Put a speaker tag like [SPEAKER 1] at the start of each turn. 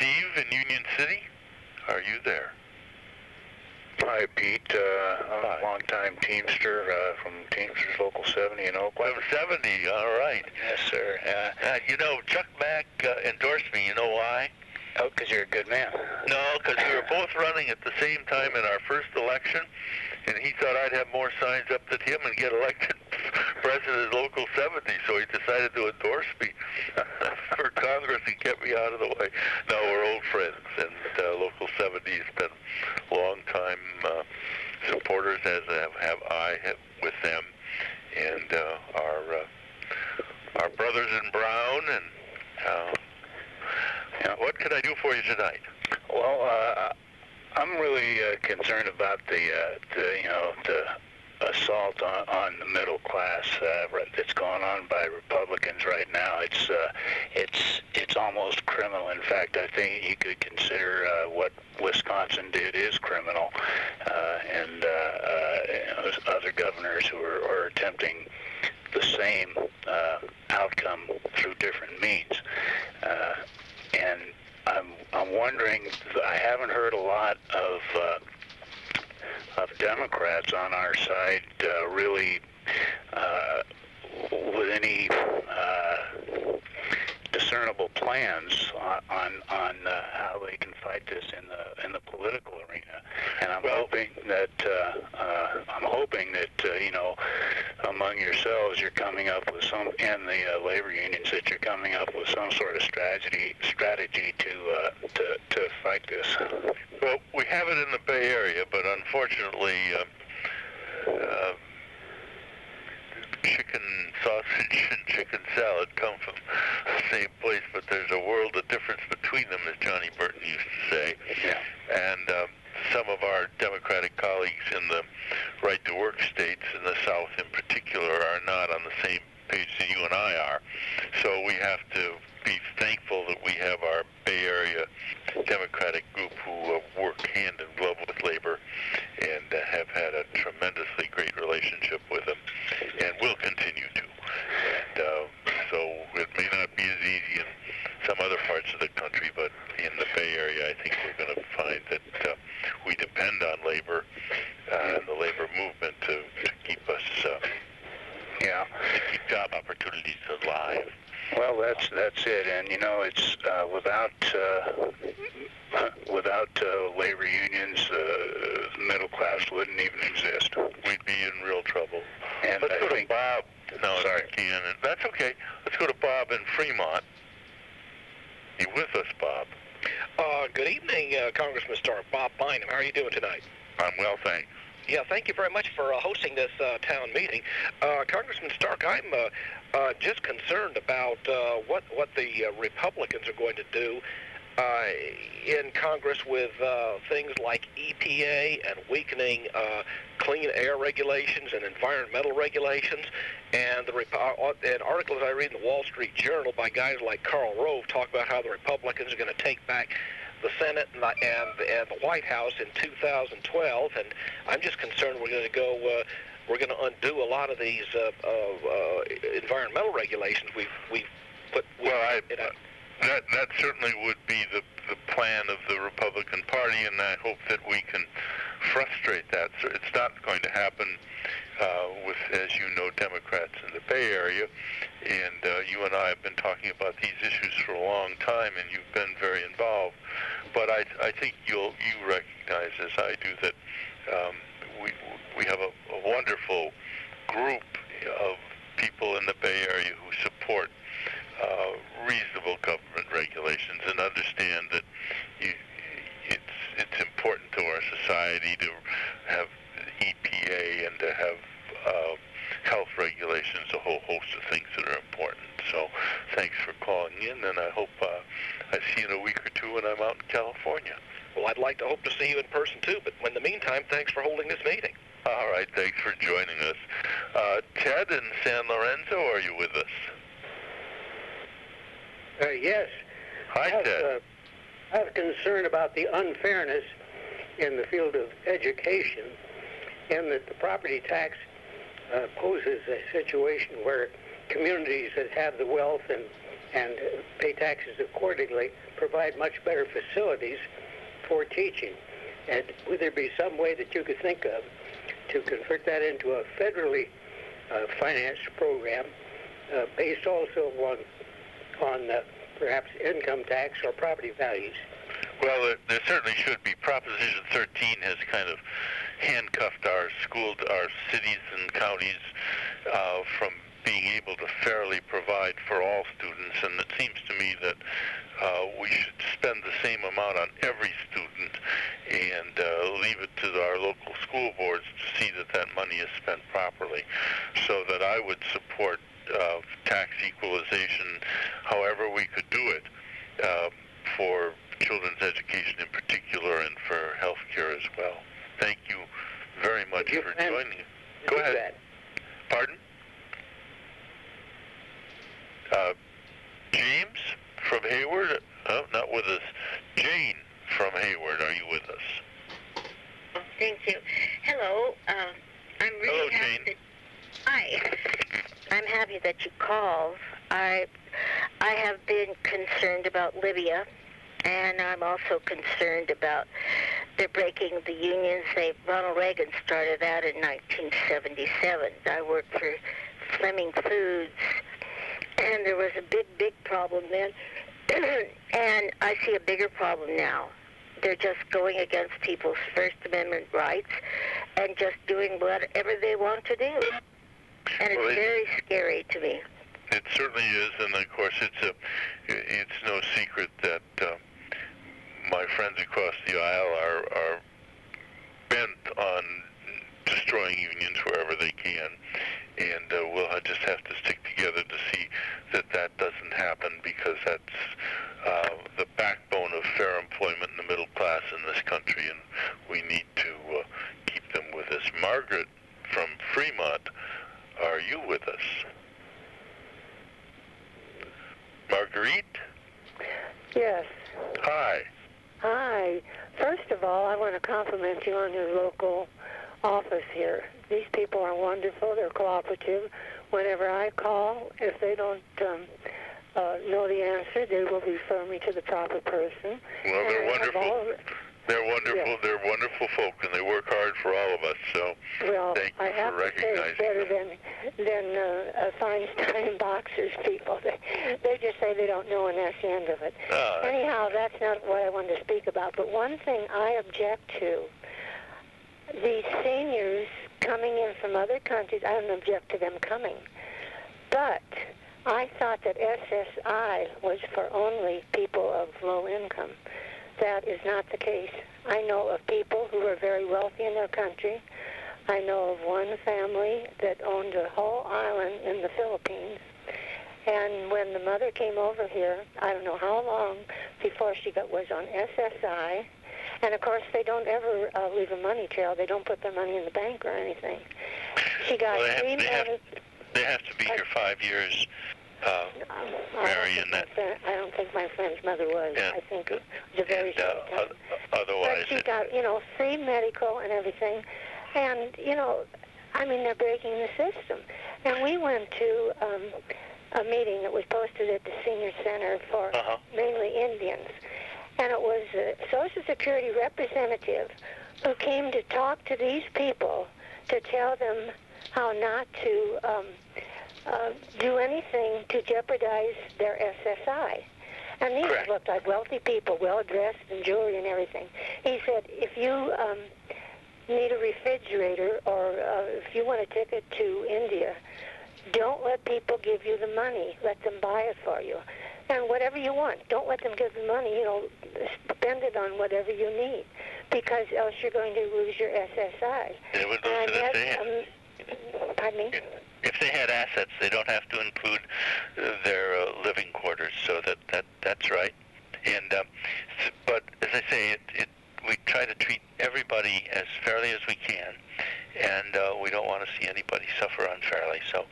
[SPEAKER 1] Steve in Union City. Are you there?
[SPEAKER 2] Hi, Pete. I'm a longtime Teamster from Teamsters Local 70 in Oakland.
[SPEAKER 1] From 70, all right.
[SPEAKER 2] Yes, sir.
[SPEAKER 1] You know, Chuck Mack endorsed me. You know why?
[SPEAKER 2] Oh, because you're a good man.
[SPEAKER 1] No, because we were both running at the same time in our first election, and he thought I'd have more signs up than him and get elected president of Local 70, so he decided to endorse me for Congress and get me out of the way. No, we're old friends, and Local 70 has been long-time supporters, as have I with them, and our brothers in Brown, and what can I do for you tonight?
[SPEAKER 2] Well, I'm really concerned about the assault on the middle class that's going on by Republicans right now. It's almost criminal. In fact, I think you could consider what Wisconsin did is criminal, and other governors who are attempting the same outcome through different means. And I'm wondering, I haven't heard a lot of Democrats on our side really with any discernible plans on how they can fight this in the political arena. And I'm hoping that among yourselves you're coming up with some, and the labor unions, that you're coming up with some sort of strategy to fight this.
[SPEAKER 1] Well, we have it in the Bay Area, but unfortunately, chicken sausage and chicken salad come from the same place, but there's a world of difference between them, as Johnny Burton used to say.
[SPEAKER 2] Yeah.
[SPEAKER 1] And some of our Democratic colleagues in the right-to-work states, in the South in particular, are not on the same page that you and I are. So we have to be thankful that we have our Bay Area Democratic group who work hand in glove with labor and have had a tremendously great relationship with them, and will continue to. And so it may not be as easy in some other parts of the country, but in the Bay Area, I think we're going to find that we depend on labor and the labor movement to keep us, to keep job opportunities alive.
[SPEAKER 2] Well, that's it, and it's without labor unions, the middle class wouldn't even exist.
[SPEAKER 1] We'd be in real trouble.
[SPEAKER 2] And
[SPEAKER 1] let's go to Bob. No,
[SPEAKER 2] sorry,
[SPEAKER 1] Kean. That's okay. Let's go to Bob in Fremont. You with us, Bob?
[SPEAKER 3] Good evening, Congressman Stark. Bob Bynum. How are you doing tonight?
[SPEAKER 1] I'm well, thanks.
[SPEAKER 3] Yeah, thank you very much for hosting this town meeting. Congressman Stark, I'm just concerned about what the Republicans are going to do in Congress with things like EPA and weakening clean air regulations and environmental regulations. And and articles I read in the Wall Street Journal by guys like Karl Rove talk about how the Republicans are going to take back the Senate and the White House in 2012, and I'm just concerned we're going to undo a lot of these environmental regulations we've put.
[SPEAKER 1] Well, that certainly would be the plan of the Republican Party, and I hope that we can frustrate that. So it's not going to happen with, as you know, Democrats in the Bay Area, and you and I have been talking about these issues for a long time, and you've been very involved. But I think you recognize, as I do, that we have a wonderful group of people in the Bay Area who support reasonable government regulations and understand that it's important to our society to have EPA and to have health regulations, a whole host of things that are important. So thanks for calling in, and I hope I see you in a week or two when I'm out in California.
[SPEAKER 3] Well, I'd like to hope to see you in person too, but in the meantime, thanks for holding this meeting.
[SPEAKER 1] All right, thanks for joining us. Ted in San Lorenzo, are you with us?
[SPEAKER 4] Yes.
[SPEAKER 1] Hi, Ted.
[SPEAKER 4] I have concern about the unfairness in the field of education, and that the property tax poses a situation where communities that have the wealth and and pay taxes accordingly, provide much better facilities for teaching. And would there be some way that you could think of to convert that into a federally financed program based also on perhaps income tax or property values?
[SPEAKER 1] Well, there certainly should be. Proposition 13 has kind of handcuffed our cities and counties from being able to fairly provide for all students, and it seems to me that we should spend the same amount on every student and leave it to our local school boards to see that that money is spent properly. So that I would support tax equalization however we could do it for children's education in particular and for health care as well. Thank you very much for joining. Go ahead. Pardon? James from Hayward? Oh, not with us. Jane from Hayward, are you with us?
[SPEAKER 5] Thank you. Hello. I'm really
[SPEAKER 1] Hello,
[SPEAKER 5] happy
[SPEAKER 1] Jane.
[SPEAKER 5] Hi. I'm happy that you called. I have been concerned about Libya, and I'm also concerned about they're breaking the unions. Ronald Reagan started that in 1977. I worked for Fleming Foods, and there was a big problem then. And I see a bigger problem now. They're just going against people's First Amendment rights and just doing whatever they want to do. And it's very scary to me.
[SPEAKER 1] It certainly is, and of course it's no secret that my friends across the aisle are bent on destroying unions wherever they can, and we'll just have to stick together to see that that doesn't happen, because that's the backbone of fair employment in the middle class in this country, and we need to keep them with us. Margaret from Fremont, are you with us? Marguerite?
[SPEAKER 6] Yes.
[SPEAKER 1] Hi.
[SPEAKER 6] Hi. First of all, I want to compliment you on your local office here. These people are wonderful. They're cooperative. Whenever I call, if they don't know the answer, they will refer me to the proper person.
[SPEAKER 1] Well, they're wonderful. They're wonderful.
[SPEAKER 6] Yes.
[SPEAKER 1] They're wonderful folk, and they work hard for all of us. So, thank you for recognizing
[SPEAKER 6] it's better than Feinstein boxers people. They just say they don't know, and that's the end of it. Anyhow, that's not what I wanted to speak about. But one thing I object to: these seniors coming in from other countries. I don't object to them coming, but I thought that SSI was for only people of low income. That is not the case. I know of people who are very wealthy in their country. I know of one family that owned a whole island in the Philippines. And when the mother came over here, I don't know how long before she was on SSI. And of course, they don't ever leave a money trail. They don't put their money in the bank or anything. She got
[SPEAKER 1] they have to be here 5 years.
[SPEAKER 6] I don't think my friend's mother was.
[SPEAKER 1] Yeah.
[SPEAKER 6] I think it was a very short time.
[SPEAKER 1] Otherwise,
[SPEAKER 6] but she got, free medical and everything. And, they're breaking the system. And we went to a meeting that was posted at the Senior Center for mainly Indians. And it was a Social Security representative who came to talk to these people to tell them how not to do anything to jeopardize their SSI. And these looked like wealthy people, well-dressed in jewelry and everything. He said, if you need a refrigerator or if you want a ticket to India, don't let people give you the money. Let them buy it for you. And whatever you want, don't let them give the money, spend it on whatever you need, because else you're going to lose your SSI.
[SPEAKER 1] They would lose it if they had.
[SPEAKER 6] Pardon me?
[SPEAKER 1] If they had assets, they don't have to include their living quarters, so that's right. And but as I say, we try to treat everybody as fairly as we can, and we don't want to see anybody suffer unfairly. So